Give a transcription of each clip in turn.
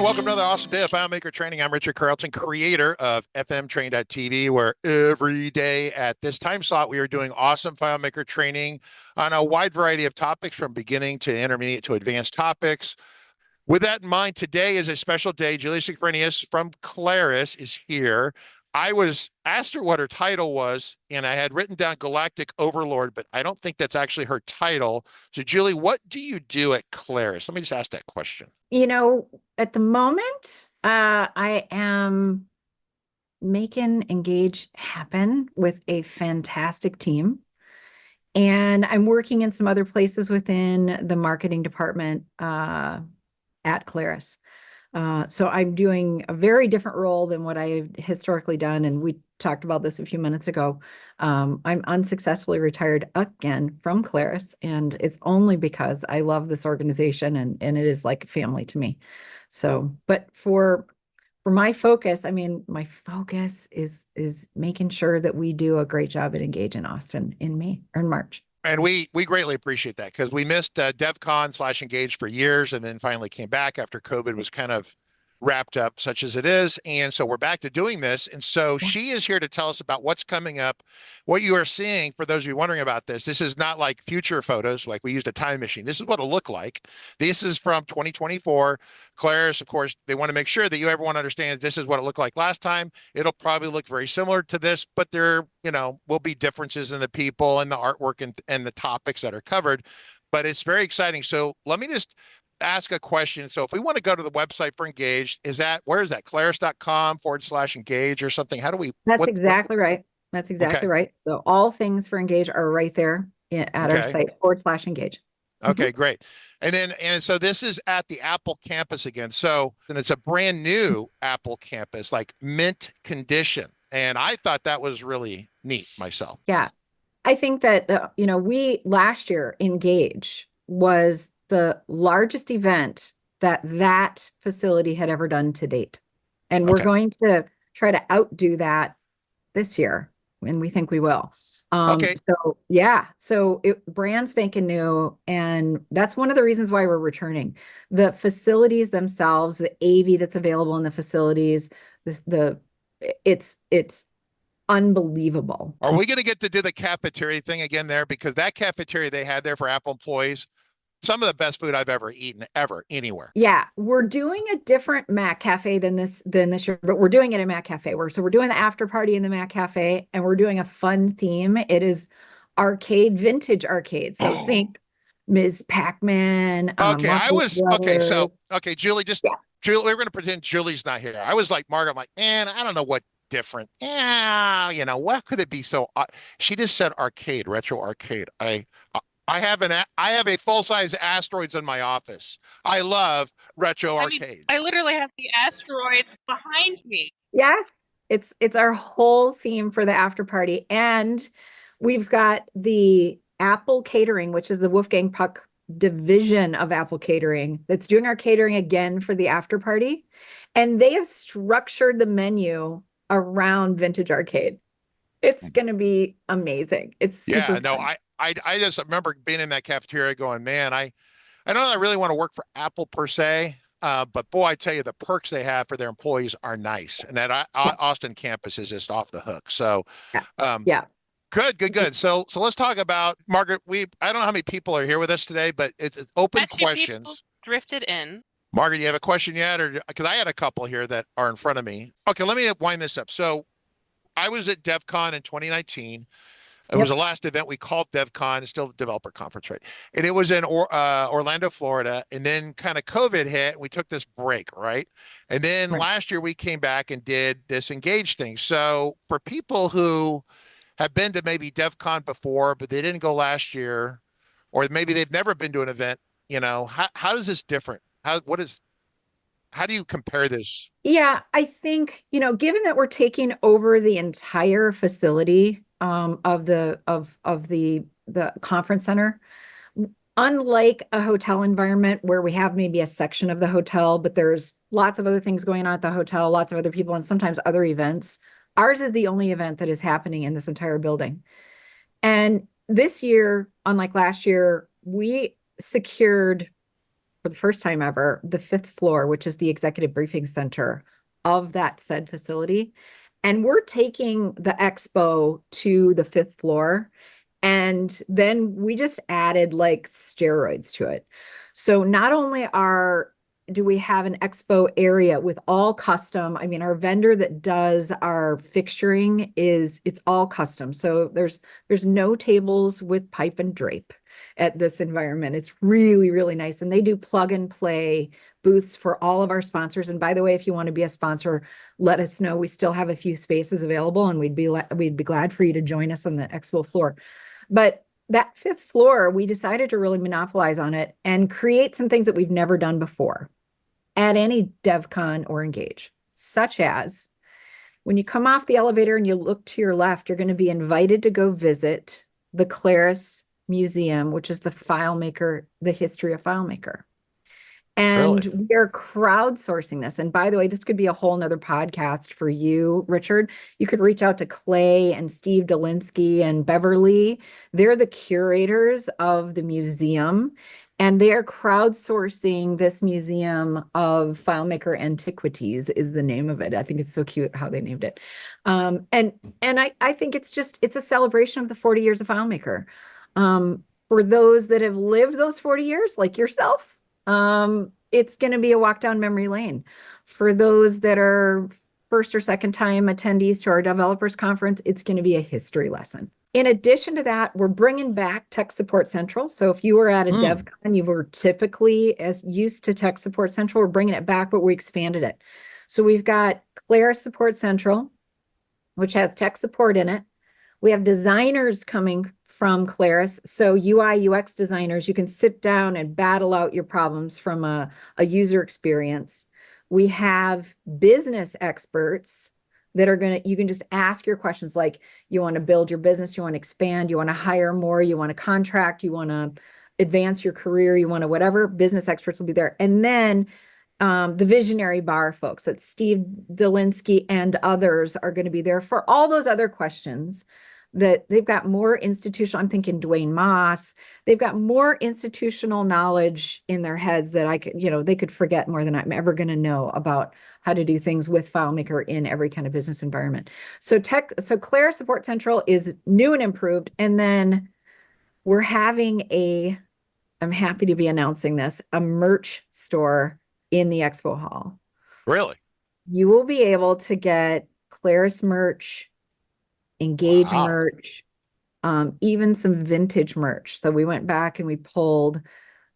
Welcome to another awesome day of FileMaker Training. I'm Richard Carlton, creator of FMTrain.tv, where every day at this time slot, we are doing awesome FileMaker training on a wide variety of topics from beginning to intermediate to advanced topics. With that in mind, today is a special day. Julie Sigrinius from Claris is here. I was asked her what her title was, and I had written down Galactic Overlord, but I don't think that's actually her title. So, Julie, what do you do at Claris? Let me just ask that question. At the moment, I am making Engage happen with a fantastic team. And I'm working in some other places within the marketing department at Claris. So I'm doing a very different role than what I've historically done. And we talked about this a few minutes ago. I'm unsuccessfully retired again from Claris, and it's only because I love this organization and it is like family to me. So, but for my focus, my focus is making sure that we do a great job at Engage in Austin in March. And we greatly appreciate that because we missed DevCon/Engage for years and then finally came back after COVID was kind of wrapped up, such as it is. And so we're back to doing this. And so she is here to tell us about what's coming up, what you are seeing. For those of you wondering about this, this is not like future photos, like we used a time machine. This is what it'll look like. This is from 2024. Claris, of course, they want to make sure that everyone understands this is what it looked like last time. It'll probably look very similar to this, but there, will be differences in the people and the artwork and the topics that are covered. But it's very exciting. So let me just ask a question. So if we want to go to the website for Engage, where is that? Claris.com/engage or something? How do we? That's exactly right. That's exactly right. So all things for Engage are right there at our site /engage. Okay, great. And so this is at the Apple campus again. So, and it's a brand new Apple campus, like mint condition. And I thought that was really neat myself. Yeah. I think that, last year, Engage was the largest event that facility had ever done to date. And we're going to try to outdo that this year, and we think we will. So yeah, brand spanking new, and that's one of the reasons why we're returning. The facilities themselves, the AV that's available in the facilities, it's unbelievable. Are we going to get to do the cafeteria thing again there? Because that cafeteria they had there for Apple employees, some of the best food I've ever eaten, anywhere. Yeah, we're doing a different Mac Cafe than this year, but we're doing it at Mac Cafe. We're doing the after party in the Mac Cafe, and we're doing a fun theme. It is vintage arcade. So think Ms. Pac-Man. Julie, Julie, we're going to pretend Julie's not here. I was like, Margaret, I'm like, man, I don't know what different. Yeah, what could it be? So she just said arcade, retro arcade. I have a full-size Asteroids in my office. I love retro arcades. I literally have the Asteroids behind me. Yes, it's our whole theme for the after party, and we've got the Apple Catering, which is the Wolfgang Puck division of Apple Catering, that's doing our catering again for the after party, and they have structured the menu around vintage arcade. It's going to be amazing. It's super fun. I just remember being in that cafeteria going, man, I don't know, I really want to work for Apple per se, but boy, I tell you, the perks they have for their employees are nice, and that Austin campus is just off the hook. So, good. So let's talk about Margaret. I don't know how many people are here with us today, but it's open questions. Drifted in. Margaret, you have a question yet, or because I had a couple here that are in front of me? Okay, let me wind this up. So, I was at DevCon in 2019. It was the last event we called DevCon. It's still the developer conference, right? And it was in Orlando, Florida. And then kind of COVID hit. And we took this break, right? And then last year we came back and did this Engage thing. So for people who have been to maybe DevCon before, but they didn't go last year, or maybe they've never been to an event, how is this different? How do you compare this? Yeah, I think, given that we're taking over the entire facility of the conference center, unlike a hotel environment where we have maybe a section of the hotel, but there's lots of other things going on at the hotel, lots of other people, and sometimes other events. Ours is the only event that is happening in this entire building. And this year, unlike last year, we secured for the first time ever, the 5th floor, which is the executive briefing center of that said facility. And we're taking the expo to the 5th floor. And then we just added like steroids to it. So not only do we have an expo area with all custom, I mean, our vendor that does our fixturing it's all custom. So there's no tables with pipe and drape at this environment. It's really, really nice. And they do plug and play booths for all of our sponsors. And by the way, if you want to be a sponsor, let us know. We still have a few spaces available, and we'd be glad for you to join us on the expo floor. But that 5th floor, we decided to really monopolize on it and create some things that we've never done before at any DevCon or Engage, such as when you come off the elevator and you look to your left, you're going to be invited to go visit the Claris Museum, which is the history of FileMaker. And Really? we are crowdsourcing this. And by the way, this could be a whole nother podcast for you, Richard. You could reach out to Clay and Steve Dolinsky and Beverly. They're the curators of the museum, and they are crowdsourcing this museum of FileMaker Antiquities is the name of it. I think it's so cute how they named it. And I think it's a celebration of the 40 years of FileMaker. For those that have lived those 40 years, like yourself, it's going to be a walk down memory lane. For those that are first or second time attendees to our developers conference, it's going to be a history lesson. In addition to that, we're bringing back Tech Support Central. So if you were at a DevCon, you were typically as used to Tech Support Central, we're bringing it back, but we expanded it. So we've got Claris Support Central, which has tech support in it. We have designers coming from Claris. So UI, UX designers, you can sit down and battle out your problems from a user experience. We have business experts that are you can just ask your questions like, you want to build your business, you want to expand, you want to hire more, you want to contract, you want to advance your career, you want to whatever, business experts will be there. And then the visionary bar folks, that's Steve Dolinsky and others, are going to be there for all those other questions that they've got more institutional. I'm thinking Dwayne Moss. They've got more institutional knowledge in their heads that they could forget more than I'm ever going to know about how to do things with FileMaker in every kind of business environment. So Claris Support Central is new and improved. And then we're having I'm happy to be announcing this, a merch store in the expo hall. Really? You will be able to get Claris merch, Engage merch, even some vintage merch. So we went back and we pulled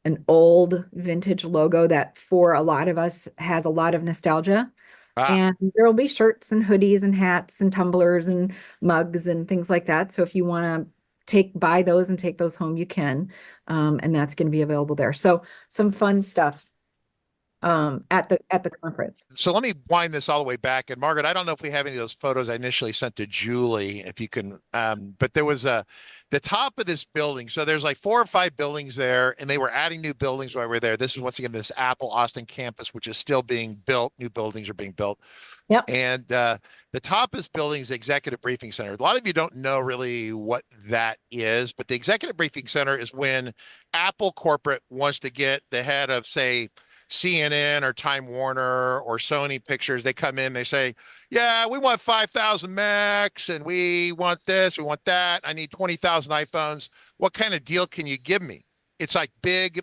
an old vintage logo that for a lot of us has a lot of nostalgia. And there will be shirts and hoodies and hats and tumblers and mugs and things like that. So if you want to buy those and take those home, you can. And that's going to be available there. So some fun stuff at the conference. So let me wind this all the way back. And Margaret, I don't know if we have any of those photos I initially sent to Julie, if you can, but there was the top of this building. So there's like 4 or 5 buildings there, and they were adding new buildings while we were there. This is once again, this Apple Austin campus, which is still being built. New buildings are being built. Yep. And the top of this building is the Executive Briefing Center. A lot of you don't know really what that is, but the Executive Briefing Center is when Apple corporate wants to get the head of, say, CNN or Time Warner or Sony Pictures. They come in, they say, yeah, we want 5,000 Macs and we want this, we want that. I need 20,000 iPhones. What kind of deal can you give me? It's like big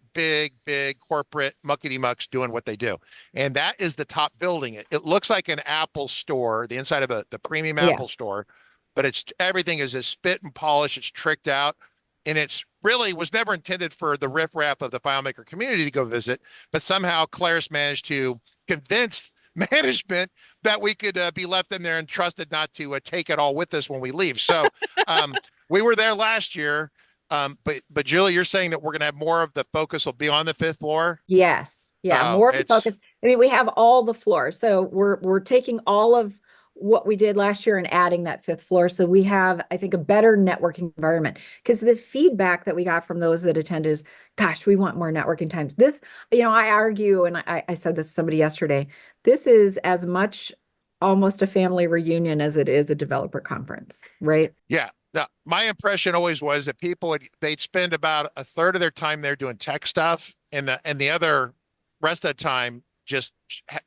corporate muckety mucks doing what they do. And that is the top building. It looks like an Apple store, the inside of the premium Apple store, but everything is as spit and polish. It's tricked out. And it's really was never intended for the riffraff of the FileMaker community to go visit, but somehow Claris managed to convince management that we could be left in there and trusted not to take it all with us when we leave. So we were there last year, but Julie, you're saying that we're going to have more of the focus will be on the 5th floor? Yes. Yeah, more of the focus. I mean, we have all the floors. So we're taking all of what we did last year and adding that 5th floor. So we have, I think, a better networking environment, because the feedback that we got from those that attend is, gosh, we want more networking times. This, I argue, and I said this to somebody yesterday, this is as much almost a family reunion as it is a developer conference, right? Yeah. Now, my impression always was that they'd spend about a third of their time there doing tech stuff, and the other rest of the time just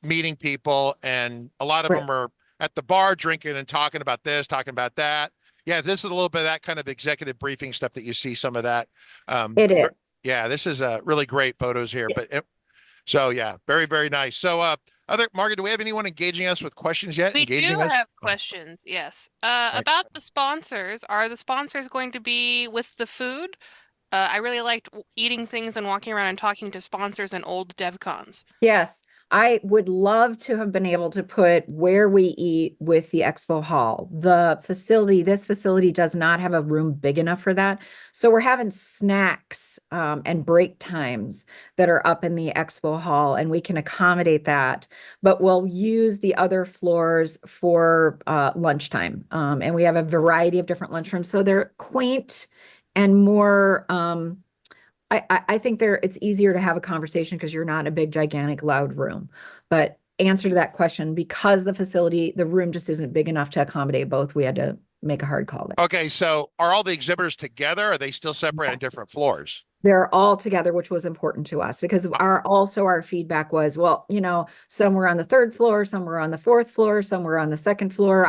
meeting people, and a lot of Right. them are at the bar drinking and talking about this, talking about that. Yeah, this is a little bit of that kind of executive briefing stuff that you see some of that. It is. Yeah, this is really great photos here. So yeah, very, very nice. So Margaret, do we have anyone engaging us with questions yet? We Engaging do us? have questions, yes. Right. About the sponsors. Are the sponsors going to be with the food? I really liked eating things and walking around and talking to sponsors and old DevCons. Yes, I would love to have been able to put where we eat with the expo hall. This facility does not have a room big enough for that. So we're having snacks and break times that are up in the expo hall, and we can accommodate that. But we'll use the other floors for lunchtime. And we have a variety of different lunchrooms. So they're quaint and more I think it's easier to have a conversation because you're not in a big, gigantic, loud room. But answer to that question, because the room just isn't big enough to accommodate both, we had to make a hard call there. Okay, so are all the exhibitors together? Or are they still separate on different floors? They're all together, which was important to us because our feedback was, well, some were on the third floor, some were on the fourth floor, some were on the second floor.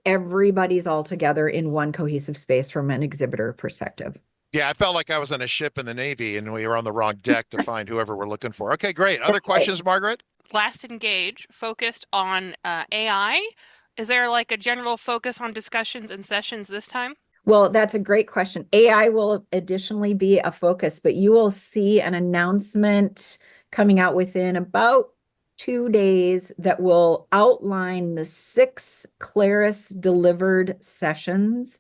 Everybody's all together in one cohesive space from an exhibitor perspective. Yeah, I felt like I was on a ship in the Navy and we were on the wrong deck to find whoever we're looking for. Okay, great. Other questions, Margaret? Last Engage focused on AI. Is there like a general focus on discussions and sessions this time? Well, that's a great question. AI will additionally be a focus, but you will see an announcement coming out within about 2 days that will outline the 6 Claris delivered sessions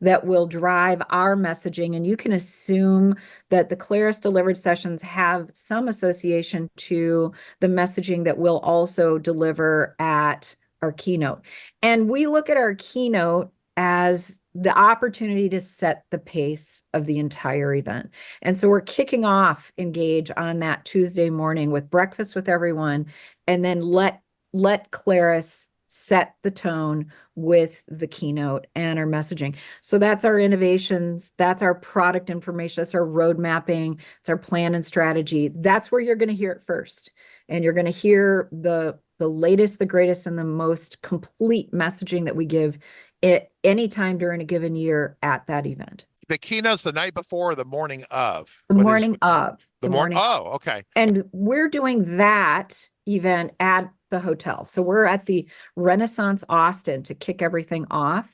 that will drive our messaging. And you can assume that the Claris delivered sessions have some association to the messaging that we'll also deliver at our keynote. And we look at our keynote as the opportunity to set the pace of the entire event. And so we're kicking off Engage on that Tuesday morning with breakfast with everyone, and then let Claris set the tone with the keynote and our messaging. So that's our innovations, that's our product information, that's our road mapping, it's our plan and strategy. That's where you're going to hear it first. And you're going to hear the latest, the greatest, and the most complete messaging that we give it anytime during a given year at that event. The keynote's the night before or the morning of? The morning of. The morning. Oh, okay. And we're doing that event at the hotel. So we're at the Renaissance Austin to kick everything off,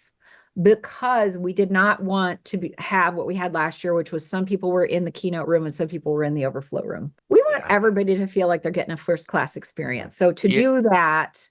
because we did not want to have what we had last year, which was some people were in the keynote room and some people were in the overflow room. We want everybody to feel like they're getting a first class experience. So to do that,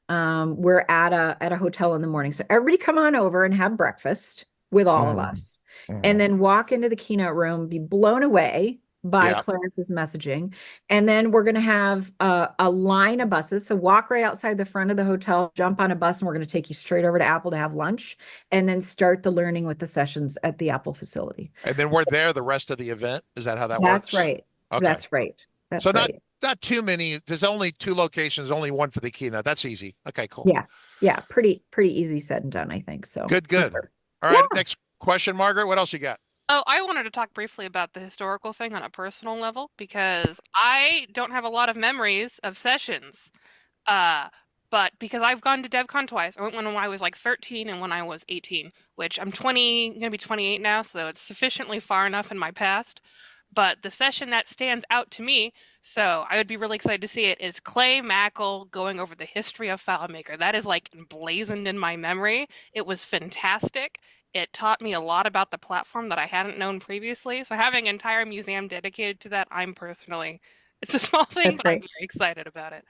we're at a hotel in the morning. So everybody come on over and have breakfast with all of us, and then walk into the keynote room, be blown away by Claris's messaging. And then we're going to have a line of buses. So walk right outside the front of the hotel, jump on a bus, and we're going to take you straight over to Apple to have lunch, and then start the learning with the sessions at the Apple facility. And then we're there the rest of the event. Is that how that works? That's right. Okay. That's right. That's so right. Not too many. There's only 2 locations, only one for the keynote. That's easy. Okay, cool. Yeah. Pretty easy said and done, I think. So good. All right. Next question, Margaret. What else you got? Oh, I wanted to talk briefly about the historical thing on a personal level, because I don't have a lot of memories of sessions. But because I've gone to DevCon twice. I went when I was like 13 and when I was 18, which I'm going to be 28 now, so it's sufficiently far enough in my past. But the session that stands out to me, so I would be really excited to see it, is Clay Mackle going over the history of FileMaker. That is like emblazoned in my memory. It was fantastic. It taught me a lot about the platform that I hadn't known previously. So having an entire museum dedicated to that, it's a small thing, but I'm very excited about it.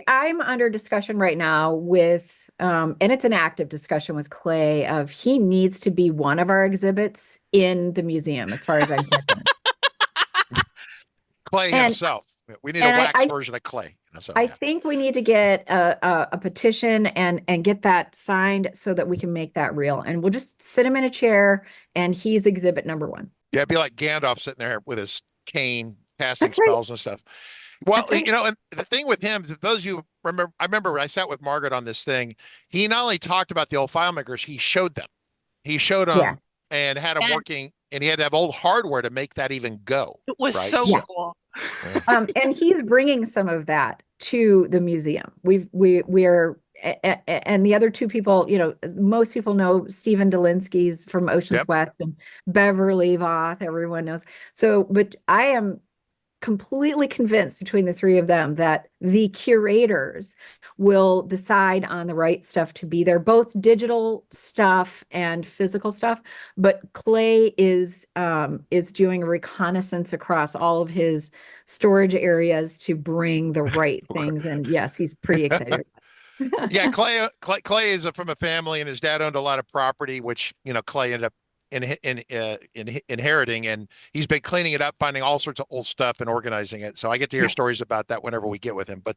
I'm under discussion right now with, and it's an active discussion with Clay of he needs to be one of our exhibits in the museum, as far as I'm concerned. Clay himself. We need a wax version of Clay. I think we need to get a petition and get that signed so that we can make that real. And we'll just sit him in a chair and he's exhibit number 1. Yeah, it'd be like Gandalf sitting there with his cane, casting spells and stuff. Well, and the thing with him, if those of you remember, I remember I sat with Margaret on this thing. He not only talked about the old FileMakers, he showed them. He showed them and had them working, and he had to have old hardware to make that even go. It was so cool. And he's bringing some of that to the museum. And the other two people, most people know Stephen Dolinsky's from Oceans Yep. West and Beverly Voth, everyone knows. So, but I am completely convinced between the three of them that the curators will decide on the right stuff to be there, both digital stuff and physical stuff. But Clay is doing a reconnaissance across all of his storage areas to bring the right things. And yes, he's pretty excited. Yeah, Clay is from a family, and his dad owned a lot of property, which Clay ended up inheriting, and he's been cleaning it up, finding all sorts of old stuff and organizing it. So I get to hear Yeah. stories about that whenever we get with him. But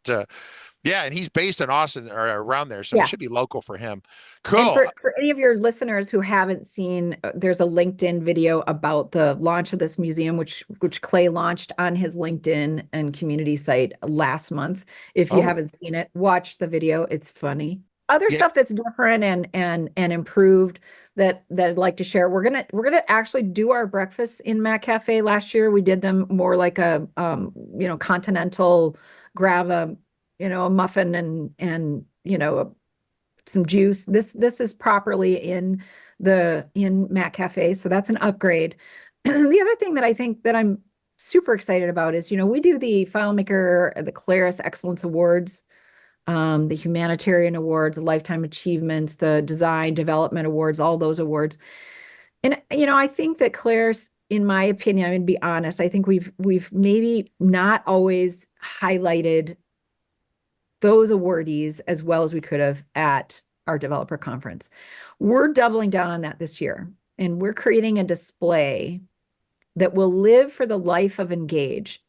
yeah, and he's based in Austin or around there, so Yeah. it should be local for him. And Cool. for any of your listeners who haven't seen, there's a LinkedIn video about the launch of this museum, which Clay launched on his LinkedIn and community site last month. If you Oh. haven't seen it, watch the video. It's funny. Other Yeah. stuff that's different and improved that I'd like to share. We're gonna actually do our breakfasts in Mac Cafe. Last year we did them more like a continental, grab a a muffin and some juice. This is properly in Mac Cafe, so that's an upgrade. The other thing that I think that I'm super excited about is, we do the FileMaker, the Claris Excellence Awards, the Humanitarian Awards, the Lifetime Achievements, the Design Development Awards, all those awards. And I think that Claris, in my opinion, I'm going to be honest, I think we've maybe not always highlighted those awardees as well as we could have at our developer conference. We're doubling down on that this year, and we're creating a display that will live for the life of Engage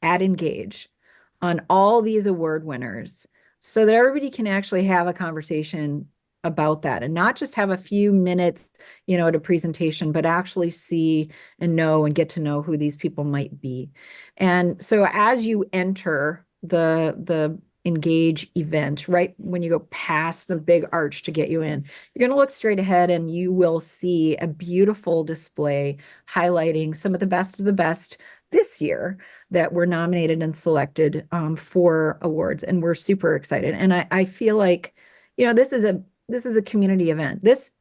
on all these award winners, so that everybody can actually have a conversation about that and not just have a few minutes, at a presentation, but actually see and know and get to know who these people might be. And so as you enter the Engage event, right when you go past the big arch to get you in, you're going to look straight ahead and you will see a beautiful display highlighting some of the best this year that were nominated and selected for awards. And we're super excited. And I feel like, this is a community event. This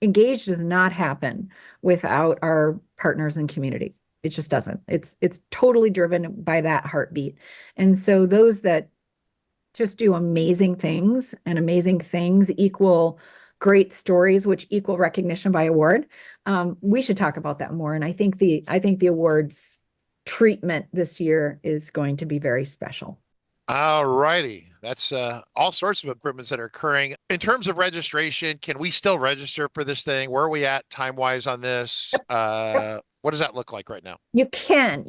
Engage does not happen without our partners and community. It just doesn't. It's totally driven by that heartbeat. And so those that just do amazing things, and amazing things equal great stories, which equal recognition by award. We should talk about that more. And I think the awards treatment this year is going to be very special. All righty. That's all sorts of improvements that are occurring. In terms of registration, can we still register for this thing? Where are we at time-wise on this? What does that look like right now? You can.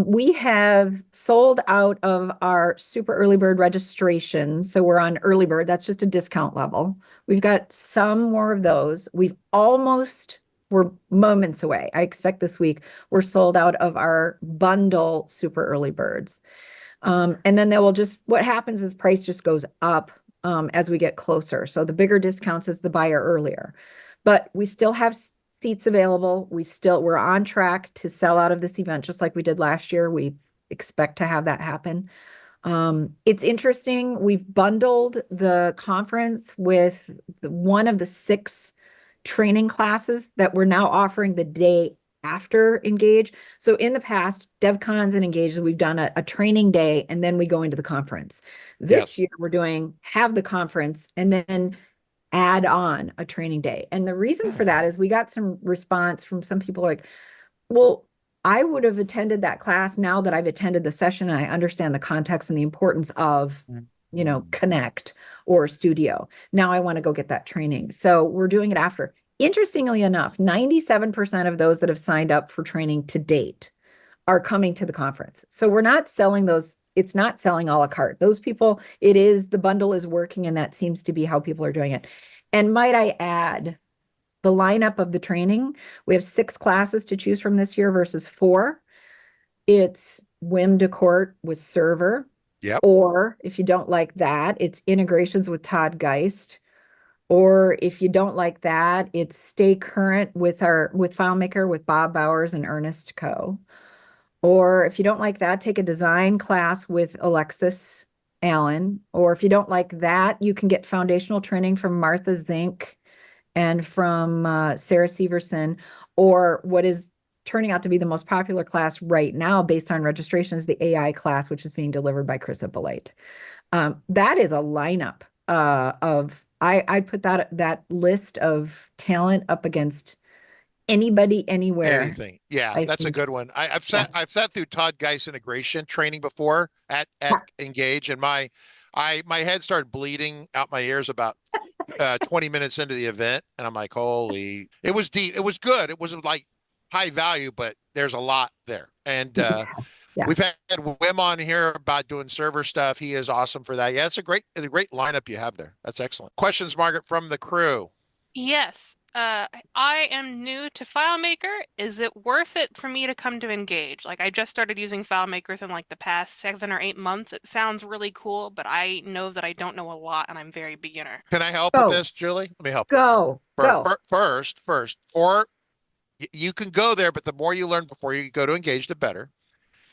We have sold out of our super early bird registrations. So we're on early bird. That's just a discount level. We've got some more of those. We're moments away. I expect this week we're sold out of our bundle super early birds. And then what happens is price just goes up as we get closer. So the bigger discounts is the buyer earlier, but we still have seats available. We're on track to sell out of this event, just like we did last year. We expect to have that happen. It's interesting. We've bundled the conference with one of the 6 training classes that we're now offering the day after Engage. So in the past, DevCons and Engage, we've done a training day and then we go into the conference. This year we're doing have the conference and then add on a training day. And the reason for that is we got some response from some people like, well, I would have attended that class now that I've attended the session and I understand the context and the importance of, Connect or Studio. Now I want to go get that training. So we're doing it after. Interestingly enough, 97% of those that have signed up for training to date are coming to the conference. So we're not selling those. It's not selling a la carte. Those people, the bundle is working, and that seems to be how people are doing it. And might I add, the lineup of the training, we have 6 classes to choose from this year versus 4. It's whim to court with server. Yep. Or if you don't like that, it's integrations with Todd Geist. Or if you don't like that, it's stay current with FileMaker with Bob Bowers and Ernest Coe. Or if you don't like that, take a design class with Alexis Allen. Or if you don't like that, you can get foundational training from Martha Zink and from Sarah Severson, or what is turning out to be the most popular class right now based on registration is the AI class, which is being delivered by Chris Belite. That is a lineup of, I'd put that list of talent up against anybody, anywhere. Anything. Yeah, I that's a think. good one. I've Yeah. sat through Todd Geis integration training before at Engage, and my head started bleeding out my ears about 20 minutes into the event, and I'm like, holy, it was deep. It was good. It was like high value, but there's a lot there. And Yeah. we've had Wim on here about doing server stuff. He is awesome for that. Yeah, it's a great lineup you have there. That's excellent. Questions, Margaret, from the crew. Yes. I am new to FileMaker. Is it worth it for me to come to Engage? Like, I just started using FileMaker within like the past 7 or 8 months. It sounds really cool, but I know that I don't know a lot and I'm very beginner. Can I help with this, Julie? Let me help you. Go. First, or you can go there, but the more you learn before you go to Engage, the better.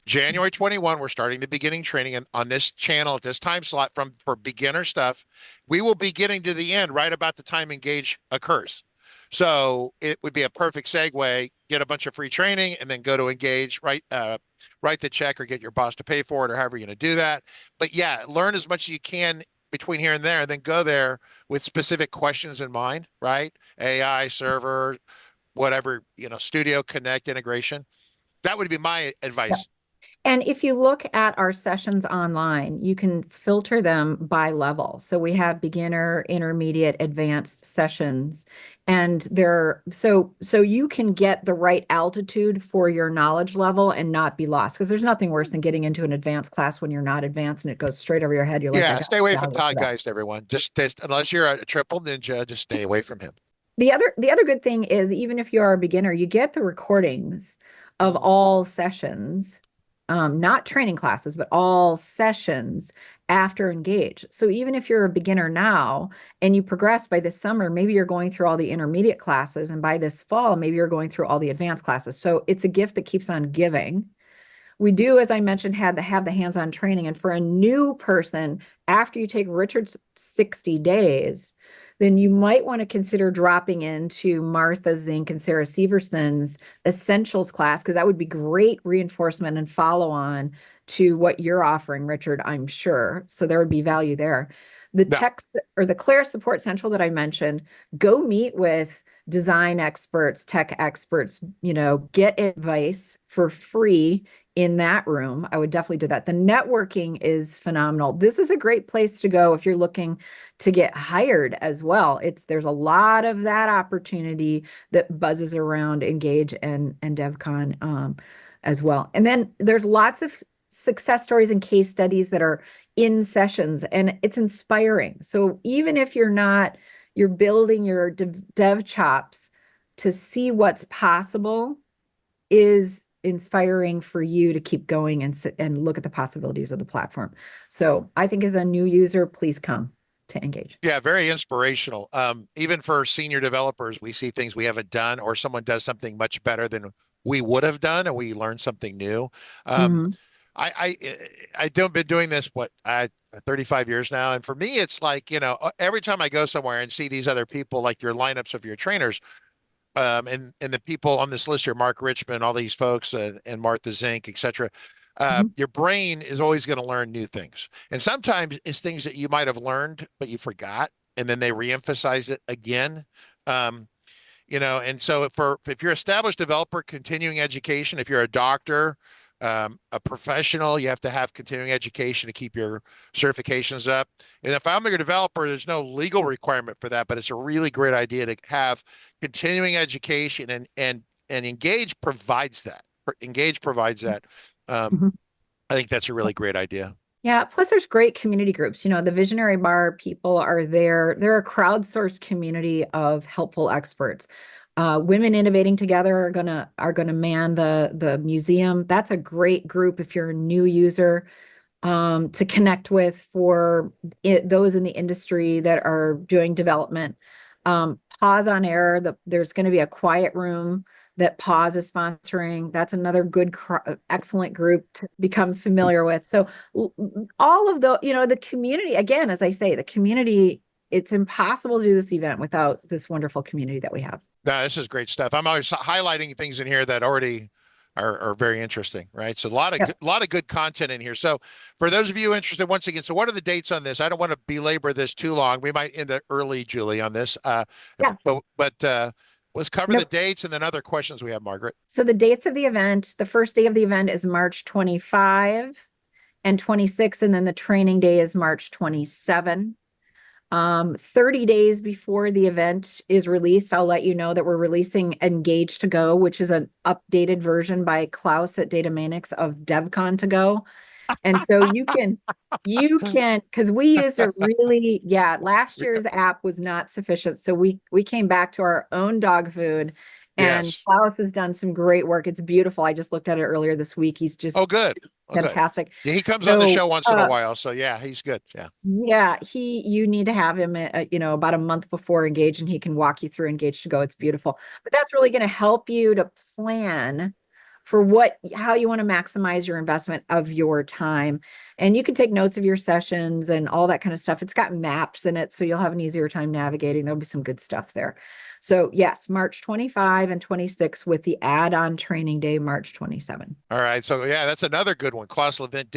January 21, we're starting the beginning training on this channel at this time slot for beginner stuff. We will be getting to the end right about the time Engage occurs. So it would be a perfect segue, get a bunch of free training and then go to Engage, write the check or get your boss to pay for it or however you're going to do that. But yeah, learn as much as you can between here and there, and then go there with specific questions in mind, right? AI, server, whatever, Studio Connect integration. That would be my advice. And if you look at our sessions online, you can filter them by level. So we have beginner, intermediate, advanced sessions, and so you can get the right altitude for your knowledge level and not be lost. Because there's nothing worse than getting into an advanced class when you're not advanced and it goes straight over your head. You're like, Yeah, stay away from Todd Geist, everyone. Just unless you're a triple ninja, just stay away from him. The other good thing is, even if you are a beginner, you get the recordings of all sessions. Not training classes, but all sessions after Engage. So even if you're a beginner now and you progress by this summer, maybe you're going through all the intermediate classes, and by this fall, maybe you're going through all the advanced classes. So it's a gift that keeps on giving. We do, as I mentioned, have the hands-on training. And for a new person, after you take Richard's 60 days, then you might want to consider dropping into Martha Zink and Sarah Severson's essentials class, because that would be great reinforcement and follow on to what you're offering, Richard, I'm sure. So there would be value there. The text or the Claris Support Central that I mentioned, go meet with design experts, tech experts, get advice for free in that room. I would definitely do that. The networking is phenomenal. This is a great place to go if you're looking to get hired as well. There's a lot of that opportunity that buzzes around Engage and DevCon as well. And then there's lots of success stories and case studies that are in sessions, and it's inspiring. So even if you're building your dev chops, to see what's possible is inspiring for you to keep going and look at the possibilities of the platform. So I think as a new user, please come to Engage. Yeah, very inspirational. Even for senior developers, we see things we haven't done, or someone does something much better than we would have done, and we learn something new. I don't been doing this 35 years now, and for me, it's like every time I go somewhere and see these other people, like your lineups of your trainers, and the people on this list here, Mark Richmond, all these folks, and Martha Zink, etc. Your brain is always going to learn new things, and sometimes it's things that you might have learned but you forgot, and then they reemphasize it again. And so if you're an established developer, continuing education. If you're a doctor, a professional, you have to have continuing education to keep your certifications up. And if I'm a developer, there's no legal requirement for that, but it's a really great idea to have continuing education, and Engage provides that. Engage provides that. I think that's a really great idea. Yeah. Plus there's great community groups. The Visionary Bar people are there. They're a crowdsourced community of helpful experts. Women Innovating Together are gonna man the museum. That's a great group if you're a new user to connect with for those in the industry that are doing development. Pause on Air. There's going to be a quiet room that Pause is sponsoring. That's another good, excellent group to become familiar with. So all of the, the community, again, as I say, the community, it's impossible to do this event without this wonderful community that we have. No, this is great stuff. I'm always highlighting things in here that already are very interesting, right? So a lot of good content in here. So for those of you interested, once again, so what are the dates on this? I don't want to belabor this too long. We might end it early, Julie, on this. But let's cover the dates and then other questions we have, Margaret. So the dates of the event, the first day of the event is March 25 and 26, and then the training day is March 27. 30 days before the event is released, I'll let you know that we're releasing Engage to Go, which is an updated version by Klaus at Datamanix of DevCon to Go. And so you can, because we used a really, last year's app was not sufficient. So we came back to our own dog food, and Klaus has done some great work. It's beautiful. I just looked at it earlier this week. He's just fantastic. Good. Yeah, he comes on the show once in a while. So yeah, he's good. Yeah. You need to have him, about a month before Engage, and he can walk you through Engage to Go. It's beautiful. But that's really going to help you to plan for how you want to maximize your investment of your time. And you can take notes of your sessions and all that kind of stuff. It's got maps in it, so you'll have an easier time navigating. There'll be some good stuff there. So yes, March 25 and 26 with the add-on training day, March 27. All right. So yeah, that's another good one. Klaus Levent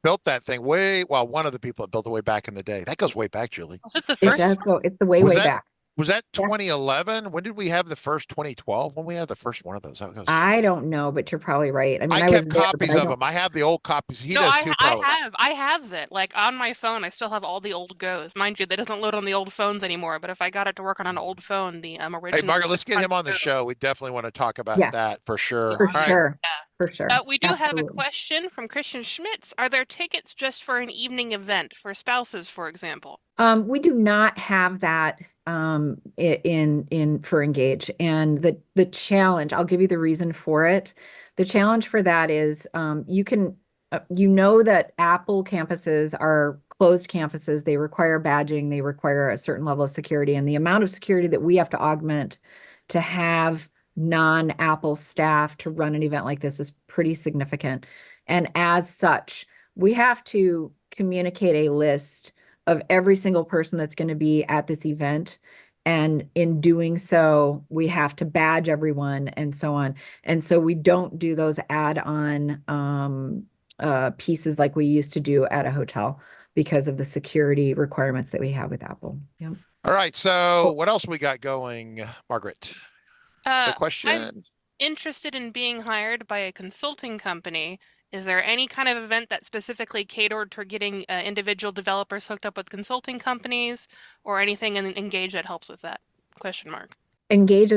built that thing one of the people that built it way back in the day. That goes way back, Julie. Was it the first? It does go. It's the way back. Was that 2011? When did we have the first 2012? When we had the first one of those? I don't know, but you're probably right. I mean, I kept copies of them. I have the old copies. He does too. I have it. Like on my phone, I still have all the old Go's. Mind you, that doesn't load on the old phones anymore. But if I got it to work on an old phone, the original. Hey, Margaret, let's get him on the show. We definitely want to talk about that for sure. For sure. Yeah. For sure. We do have a question from Christian Schmitz. Are there tickets just for an evening event for spouses, for example? We do not have that in for Engage, and the challenge, I'll give you the reason for it. The challenge for that is you can that Apple campuses are closed campuses. They require badging, they require a certain level of security, and the amount of security that we have to augment to have non-Apple staff to run an event like this is pretty significant. And as such, we have to communicate a list of every single person that's going to be at this event. And in doing so, we have to badge everyone and so on. And so we don't do those add-on pieces like we used to do at a hotel because of the security requirements that we have with Apple. Yep. All right. So what else we got going, Margaret? The question. I'm interested in being hired by a consulting company. Is there any kind of event that's specifically catered to getting individual developers hooked up with consulting companies, or anything in Engage that helps with that? Question mark. Engage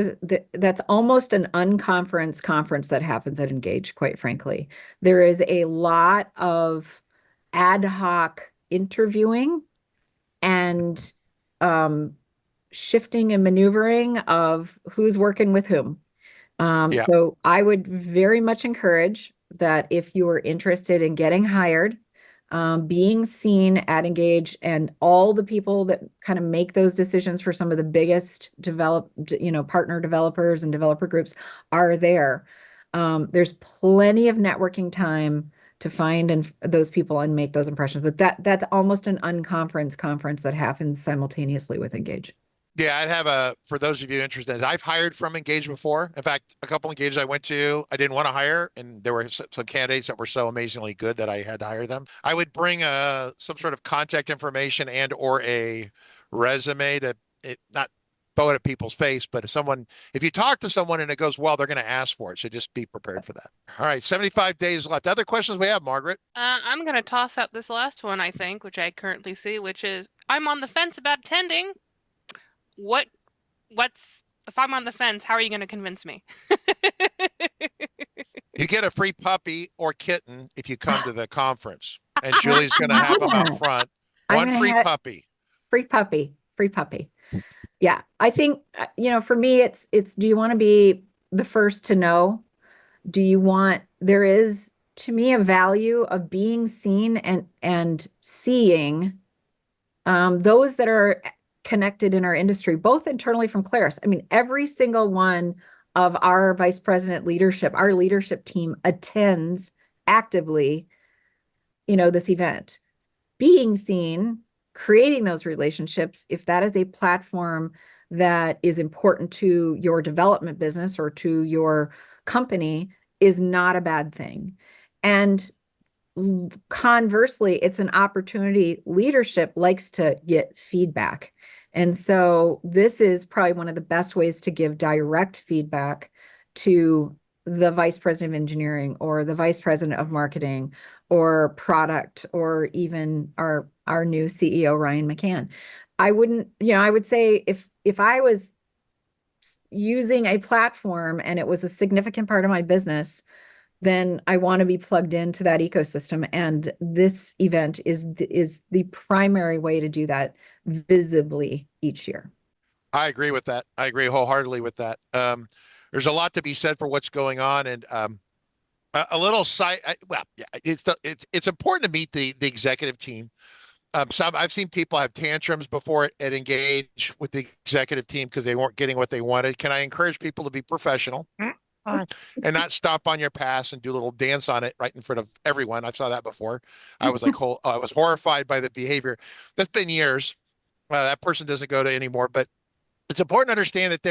that's almost an unconference conference that happens at Engage, quite frankly. There is a lot of ad hoc interviewing and shifting and maneuvering of who's working with whom. So I would very much encourage that if you are interested in getting hired, being seen at Engage, and all the people that kind of make those decisions for some of the biggest partner developers and developer groups are there. There's plenty of networking time to find those people and make those impressions. But that's almost an unconference conference that happens simultaneously with Engage. Yeah, I'd have for those of you interested, I've hired from Engage before. In fact, a couple Engages I went to, I didn't want to hire, and there were some candidates that were so amazingly good that I had to hire them. I would bring some sort of contact information and or a resume to not throw it at people's face, but if you talk to someone and it goes well, they're going to ask for it. So just be prepared for that. All right, 75 days left. Other questions we have, Margaret? I'm going to toss out this last one, I think, which I currently see, which is, I'm on the fence about attending. If I'm on the fence, how are you going to convince me? You get a free puppy or kitten if you come to the conference, and Julie's going to have them out front. One free puppy. Free puppy. Yeah. I think, for me, it's, do you want to be the first to know? There is, to me, a value of being seen and seeing those that are connected in our industry, both internally from Claris. I mean, every single one of our vice president leadership, our leadership team attends actively, this event. Being seen, creating those relationships, if that is a platform that is important to your development business or to your company, is not a bad thing. And conversely, it's an opportunity. Leadership likes to get feedback. And so this is probably one of the best ways to give direct feedback to the vice president of engineering or the vice president of marketing or product, or even our new CEO, Ryan McCann. I would say if I was using a platform and it was a significant part of my business, then I want to be plugged into that ecosystem. And this event is the primary way to do that visibly each year. I agree with that. I agree wholeheartedly with that. There's a lot to be said for what's going on, and a little side. Well, yeah, it's important to meet the executive team. I've seen people have tantrums before at Engage with the executive team because they weren't getting what they wanted. Can I encourage people to be professional and not stomp on your pass and do a little dance on it right in front of everyone? I saw that before. I was like, I was horrified by the behavior. That's been years. That person doesn't go to anymore, but it's important to understand that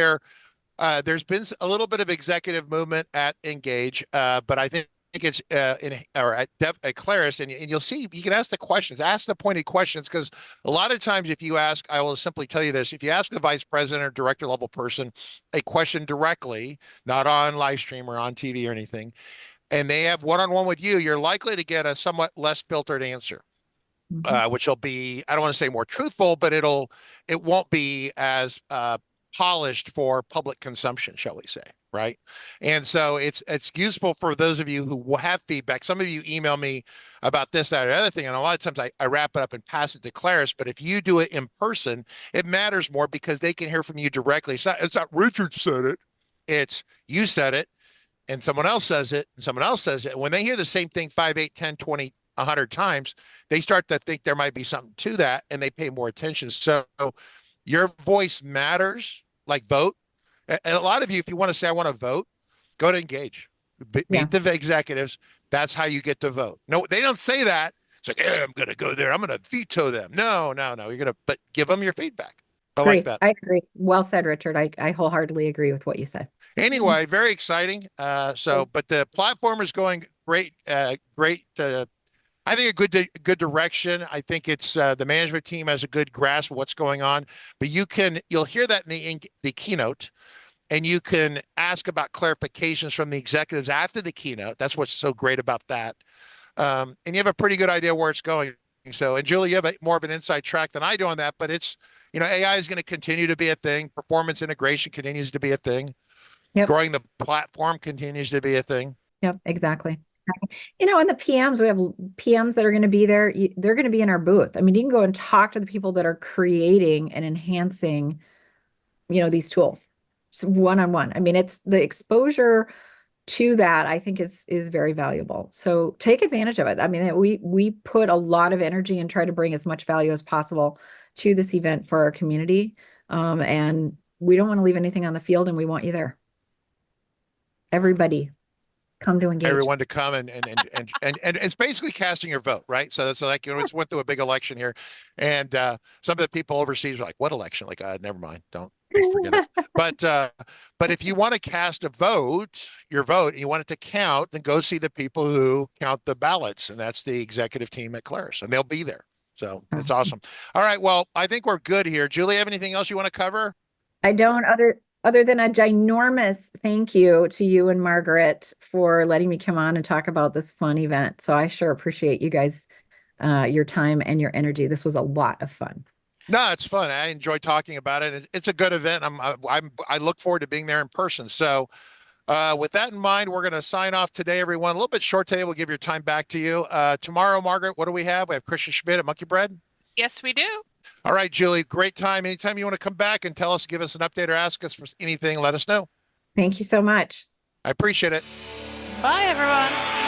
there's been a little bit of executive movement at Engage, but I think it's at Claris, and you'll see you can ask the pointed questions, because a lot of times if you ask, I will simply tell you this: if you ask the vice president or director level person a question directly, not on live stream or on TV or anything, and they have one-on-one with you, you're likely to get a somewhat less filtered answer. Which will be, I don't want to say more truthful, but it won't be as polished for public consumption, shall we say, right? And so it's useful for those of you who will have feedback. Some of you email me about this, that, or the other thing, and a lot of times I wrap it up and pass it to Claris. But if you do it in person, it matters more because they can hear from you directly. It's not Richard said it, it's you said it, and someone else says it, and someone else says it. When they hear the same thing 5, 8, 10, 20, 100 times, they start to think there might be something to that, and they pay more attention. So your voice matters, like vote. And a lot of you, if you want to say, I want to vote, go to Engage, meet the executives. That's how you get to vote. No, they don't say that. It's like, hey, I'm going to go there, I'm going to veto them. No. But give them your feedback. I like that. I agree. Well said, Richard. I wholeheartedly agree with what you said. Anyway, very exciting. But the platform is going great. I think a good direction. I think it's the management team has a good grasp of what's going on. But you'll hear that in the keynote, and you can ask about clarifications from the executives after the keynote. That's what's so great about that. And you have a pretty good idea where it's going. So, and Julie, you have more of an inside track than I do on that. But it's AI is going to continue to be a thing. Performance integration continues to be a thing. Yep. Growing the platform continues to be a thing. Yep, exactly. And the PMs, we have PMs that are going to be there. They're going to be in our booth. I mean, you can go and talk to the people that are creating and enhancing, these tools one-on-one. I mean, it's the exposure to that, I think is very valuable. So take advantage of it. I mean, we put a lot of energy and try to bring as much value as possible to this event for our community. And we don't want to leave anything on the field, and we want you there. Everybody. Come to Engage. Everyone to come and it's basically casting your vote, right? So that's like, it's went through a big election here, and some of the people overseas are like, "What election?" Like, never mind, don't forget it. But if you want to cast your vote, and you want it to count, then go see the people who count the ballots, and that's the executive team at Claris, and they'll be there. So it's awesome. All right, well, I think we're good here. Julie, have anything else you want to cover? I don't. Other than a ginormous thank you to you and Margaret for letting me come on and talk about this fun event. So I sure appreciate you guys, your time and your energy. This was a lot of fun. No, it's fun. I enjoy talking about it. It's a good event. I look forward to being there in person. So with that in mind, we're going to sign off today, everyone. A little bit short today. We'll give your time back to you. Tomorrow, Margaret, what do we have? We have Christian Schmidt at Monkey Bread. Yes, we do. All right, Julie, great time. Anytime you want to come back and give us an update or ask us for anything, let us know. Thank you so much. I appreciate it. Bye, everyone.